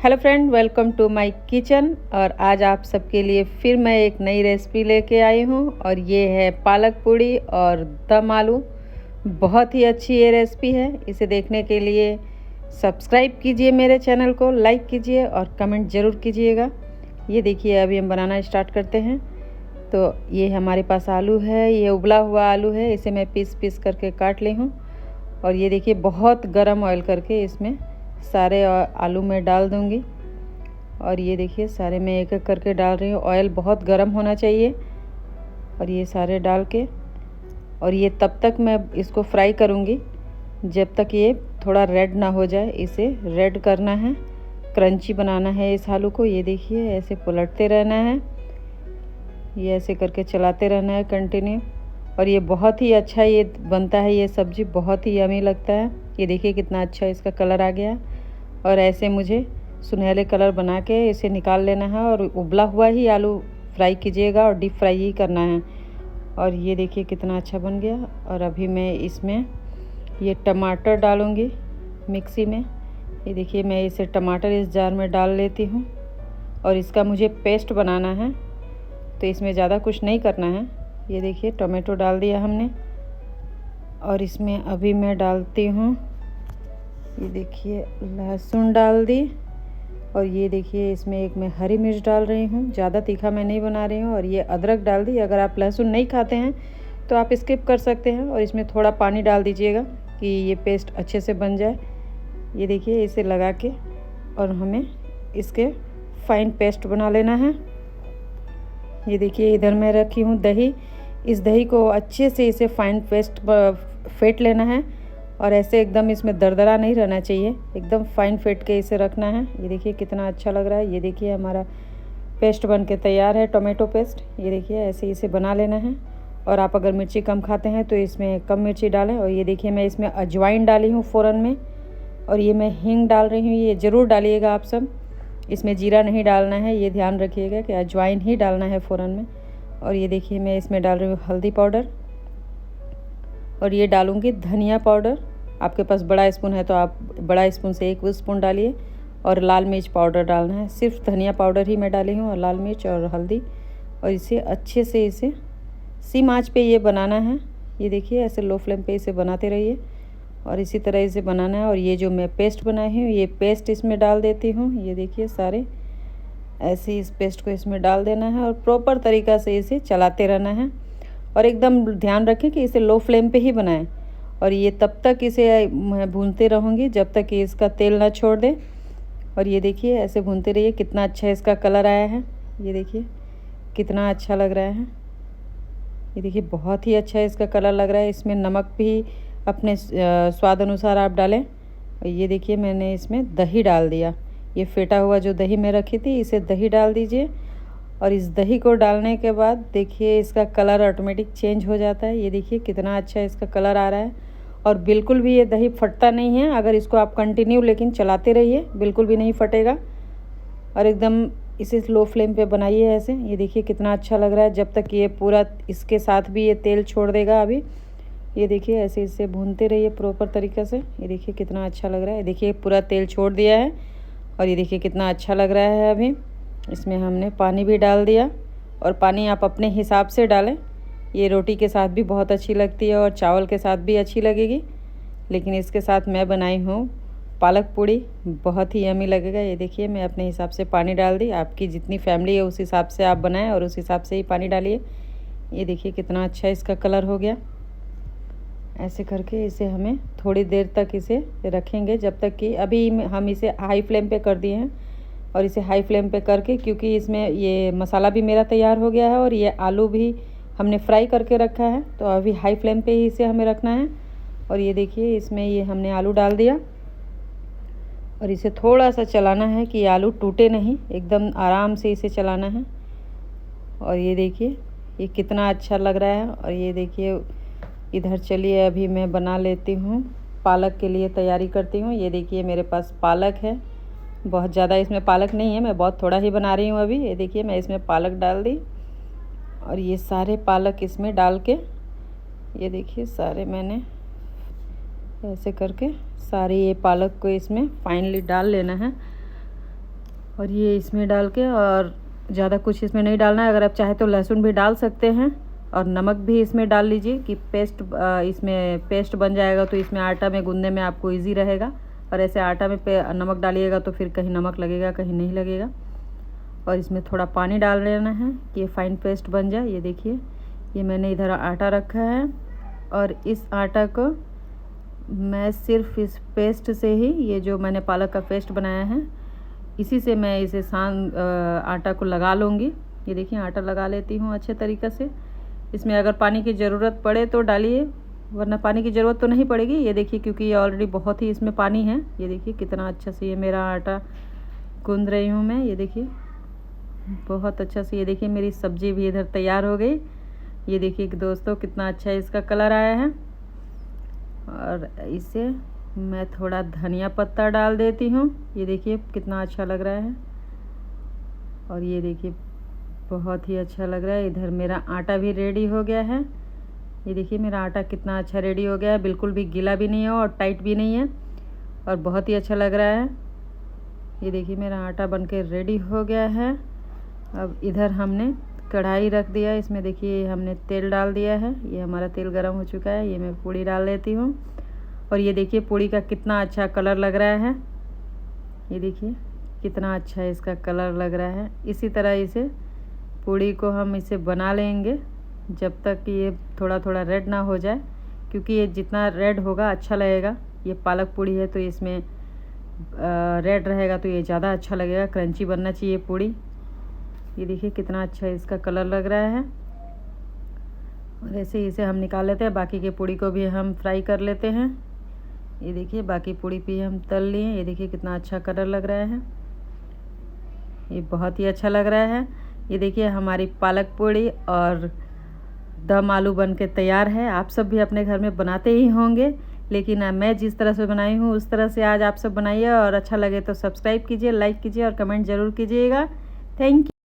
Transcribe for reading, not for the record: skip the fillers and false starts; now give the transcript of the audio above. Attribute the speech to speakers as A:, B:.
A: Hello friend, welcome to my kitchen. और आज आप सबके लिए फिर मैं एक नई रेसिपी लेके आई हूँ और ये है पालक पूड़ी और दम आलू। बहुत ही अच्छी ये रेसिपी है। इसे देखने के लिए सब्सक्राइब कीजिए मेरे चैनल को, लाइक कीजिए और कमेंट ज़रूर कीजिएगा। ये देखिए, अभी हम बनाना स्टार्ट करते हैं। तो ये हमारे पास आलू है, ये उबला हुआ आलू है। इसे मैं पीस पीस करके काट ली हूँ और ये देखिए बहुत गर्म ऑयल करके इसमें सारे आलू में डाल दूंगी। और ये देखिए सारे मैं एक एक करके डाल रही हूँ। ऑयल बहुत गर्म होना चाहिए। और ये सारे डाल के और ये तब तक मैं इसको फ्राई करूँगी जब तक ये थोड़ा रेड ना हो जाए। इसे रेड करना है, क्रंची बनाना है इस आलू को। ये देखिए ऐसे पलटते रहना है, ये ऐसे करके चलाते रहना है कंटिन्यू। और ये बहुत ही अच्छा ये बनता है, ये सब्ज़ी बहुत ही यमी लगता है। ये देखिए कितना अच्छा इसका कलर आ गया। और ऐसे मुझे सुनहरे कलर बना के इसे निकाल लेना है। और उबला हुआ ही आलू फ्राई कीजिएगा और डीप फ्राई ही करना है। और ये देखिए कितना अच्छा बन गया। और अभी मैं इसमें ये टमाटर डालूँगी मिक्सी में। ये देखिए मैं इसे टमाटर इस जार में डाल लेती हूँ और इसका मुझे पेस्ट बनाना है। तो इसमें ज़्यादा कुछ नहीं करना है। ये देखिए टमाटो डाल दिया हमने और इसमें अभी मैं डालती हूँ, ये देखिए लहसुन डाल दी। और ये देखिए इसमें एक मैं हरी मिर्च डाल रही हूँ, ज़्यादा तीखा मैं नहीं बना रही हूँ। और ये अदरक डाल दी। अगर आप लहसुन नहीं खाते हैं तो आप स्किप कर सकते हैं। और इसमें थोड़ा पानी डाल दीजिएगा कि ये पेस्ट अच्छे से बन जाए। ये देखिए इसे लगा के और हमें इसके फाइन पेस्ट बना लेना है। ये देखिए इधर मैं रखी हूँ दही। इस दही को अच्छे से इसे फाइन पेस्ट फेंट लेना है। और ऐसे एकदम इसमें दरदरा नहीं रहना चाहिए, एकदम फाइन फेंट के इसे रखना है। ये देखिए कितना अच्छा लग रहा है। ये देखिए हमारा पेस्ट बन के तैयार है, टोमेटो पेस्ट। ये देखिए ऐसे इसे बना लेना है। और आप अगर मिर्ची कम खाते हैं तो इसमें कम मिर्ची डालें। और ये देखिए मैं इसमें अजवाइन डाली हूँ फ़ौरन में। और ये मैं हींग डाल रही हूँ, ये ज़रूर डालिएगा आप सब। इसमें जीरा नहीं डालना है, ये ध्यान रखिएगा कि अजवाइन ही डालना है फ़ौरन में। और ये देखिए मैं इसमें डाल रही हूँ हल्दी पाउडर। और ये डालूँगी धनिया पाउडर। आपके पास बड़ा स्पून है तो आप बड़ा स्पून से 1 स्पून डालिए। और लाल मिर्च पाउडर डालना है, सिर्फ धनिया पाउडर ही मैं डाली हूँ और लाल मिर्च और हल्दी। और इसे अच्छे से इसे सिम आंच पे ये बनाना है। ये देखिए ऐसे लो फ्लेम पे इसे बनाते रहिए और इसी तरह इसे बनाना है। और ये जो मैं पेस्ट बनाई हूँ ये पेस्ट इसमें डाल देती हूँ। ये देखिए सारे ऐसे इस पेस्ट को इसमें डाल देना है और प्रॉपर तरीक़ा से इसे चलाते रहना है। और एकदम ध्यान रखें कि इसे लो फ्लेम पे ही बनाएं। और ये तब तक इसे मैं भूनते रहूँगी जब तक कि इसका तेल ना छोड़ दे। और ये देखिए ऐसे भूनते रहिए। कितना अच्छा इसका कलर आया है, ये देखिए कितना अच्छा लग रहा है। ये देखिए बहुत ही अच्छा इसका कलर लग रहा है। इसमें नमक भी अपने स्वाद अनुसार आप डालें। और ये देखिए मैंने इसमें दही डाल दिया। ये फेटा हुआ जो दही मैं रखी थी इसे दही डाल दीजिए। और इस दही को डालने के बाद देखिए इसका कलर ऑटोमेटिक चेंज हो जाता है। ये देखिए कितना अच्छा इसका कलर आ रहा है। और बिल्कुल भी ये दही फटता नहीं है। अगर इसको आप कंटिन्यू लेकिन चलाते रहिए, बिल्कुल भी नहीं फटेगा। और एकदम इसे लो फ्लेम पे बनाइए ऐसे। ये देखिए कितना अच्छा लग रहा है जब तक ये पूरा इसके साथ भी ये तेल छोड़ देगा। अभी ये देखिए ऐसे इसे भूनते रहिए प्रॉपर तरीक़े से। ये देखिए कितना अच्छा लग रहा है। देखिए पूरा तेल छोड़ दिया है और ये देखिए कितना अच्छा लग रहा है। अभी इसमें हमने पानी भी डाल दिया और पानी आप अपने हिसाब से डालें। ये रोटी के साथ भी बहुत अच्छी लगती है और चावल के साथ भी अच्छी लगेगी। लेकिन इसके साथ मैं बनाई हूँ पालक पूड़ी, बहुत ही यमी लगेगा। ये देखिए मैं अपने हिसाब से पानी डाल दी। आपकी जितनी फैमिली है उस हिसाब से आप बनाएं और उस हिसाब से ही पानी डालिए। ये देखिए कितना अच्छा इसका कलर हो गया। ऐसे करके इसे हमें थोड़ी देर तक इसे रखेंगे जब तक कि अभी हम इसे हाई फ्लेम पे कर दिए हैं। और इसे हाई फ्लेम पे करके, क्योंकि इसमें ये मसाला भी मेरा तैयार हो गया है और ये आलू भी हमने फ्राई करके रखा है, तो अभी हाई फ्लेम पे ही इसे हमें रखना है। और ये देखिए इसमें ये हमने आलू डाल दिया और इसे थोड़ा सा चलाना है कि आलू टूटे नहीं, एकदम आराम से इसे चलाना है। और ये देखिए ये कितना अच्छा लग रहा है। और ये देखिए इधर चलिए अभी मैं बना लेती हूँ, पालक के लिए तैयारी करती हूँ। ये देखिए मेरे पास पालक है, बहुत ज़्यादा इसमें पालक नहीं है, मैं बहुत थोड़ा ही बना रही हूँ अभी। ये देखिए मैं इसमें पालक डाल दी और ये सारे पालक इसमें डाल के, ये देखिए सारे मैंने ऐसे करके सारे ये पालक को इसमें फाइनली डाल लेना है। और ये इसमें डाल के, और ज़्यादा कुछ इसमें नहीं डालना है। अगर आप चाहे तो लहसुन भी डाल सकते हैं और नमक भी इसमें डाल लीजिए कि पेस्ट इसमें पेस्ट बन जाएगा, तो इसमें आटा में गूंदने में आपको इजी रहेगा। और ऐसे आटा में नमक डालिएगा तो फिर कहीं नमक लगेगा, कहीं नहीं लगेगा। और इसमें थोड़ा पानी डाल लेना है कि ये फाइन पेस्ट बन जाए। ये देखिए, ये मैंने इधर आटा रखा है और इस आटा को मैं सिर्फ इस पेस्ट से ही, ये जो मैंने पालक का पेस्ट बनाया है, इसी से मैं इसे आटा को लगा लूँगी। ये देखिए, आटा लगा लेती हूँ अच्छे तरीक़े से। इसमें अगर पानी की ज़रूरत पड़े तो डालिए, वरना पानी की ज़रूरत तो नहीं पड़ेगी। ये देखिए, क्योंकि ये ऑलरेडी बहुत ही इसमें पानी है। ये देखिए कितना अच्छा से ये मेरा आटा गूंद रही हूँ मैं। ये देखिए बहुत अच्छा से। ये देखिए मेरी सब्ज़ी भी इधर तैयार हो गई। ये देखिए कि दोस्तों कितना अच्छा इसका कलर आया है। और इसे मैं थोड़ा धनिया पत्ता डाल देती हूँ। ये देखिए कितना अच्छा लग रहा है। और ये देखिए बहुत ही अच्छा लग रहा है। इधर मेरा आटा भी रेडी हो गया है। ये देखिए मेरा आटा कितना अच्छा रेडी हो गया है, बिल्कुल भी गीला भी नहीं है और टाइट भी नहीं है, और बहुत ही अच्छा लग रहा है। ये देखिए मेरा आटा बनके रेडी हो गया है। अब इधर हमने कढ़ाई रख दिया, इसमें देखिए हमने तेल डाल दिया है। ये हमारा तेल गर्म हो चुका है। ये मैं पूड़ी डाल लेती हूँ। और ये देखिए पूड़ी का कितना अच्छा कलर लग रहा है। ये देखिए कितना अच्छा इसका कलर लग रहा है। इसी तरह इसे पूड़ी को हम इसे बना लेंगे जब तक कि ये थोड़ा थोड़ा रेड ना हो जाए, क्योंकि ये जितना रेड होगा अच्छा लगेगा। ये पालक पूड़ी है तो इसमें रेड रहेगा तो ये ज़्यादा अच्छा लगेगा, क्रंची बनना चाहिए पूड़ी। ये देखिए कितना अच्छा इसका कलर लग रहा है। और ऐसे इसे हम निकाल लेते हैं। बाकी के पूड़ी को भी हम फ्राई कर लेते हैं। ये देखिए बाकी पूड़ी भी हम तल लिए। ये देखिए कितना अच्छा कलर लग रहा है, ये बहुत ही अच्छा लग रहा है। ये देखिए हमारी पालक पूड़ी और दम आलू बन के तैयार है। आप सब भी अपने घर में बनाते ही होंगे, लेकिन मैं जिस तरह से बनाई हूँ उस तरह से आज आप सब बनाइए। और अच्छा लगे तो सब्सक्राइब कीजिए, लाइक कीजिए और कमेंट ज़रूर कीजिएगा। Thank you.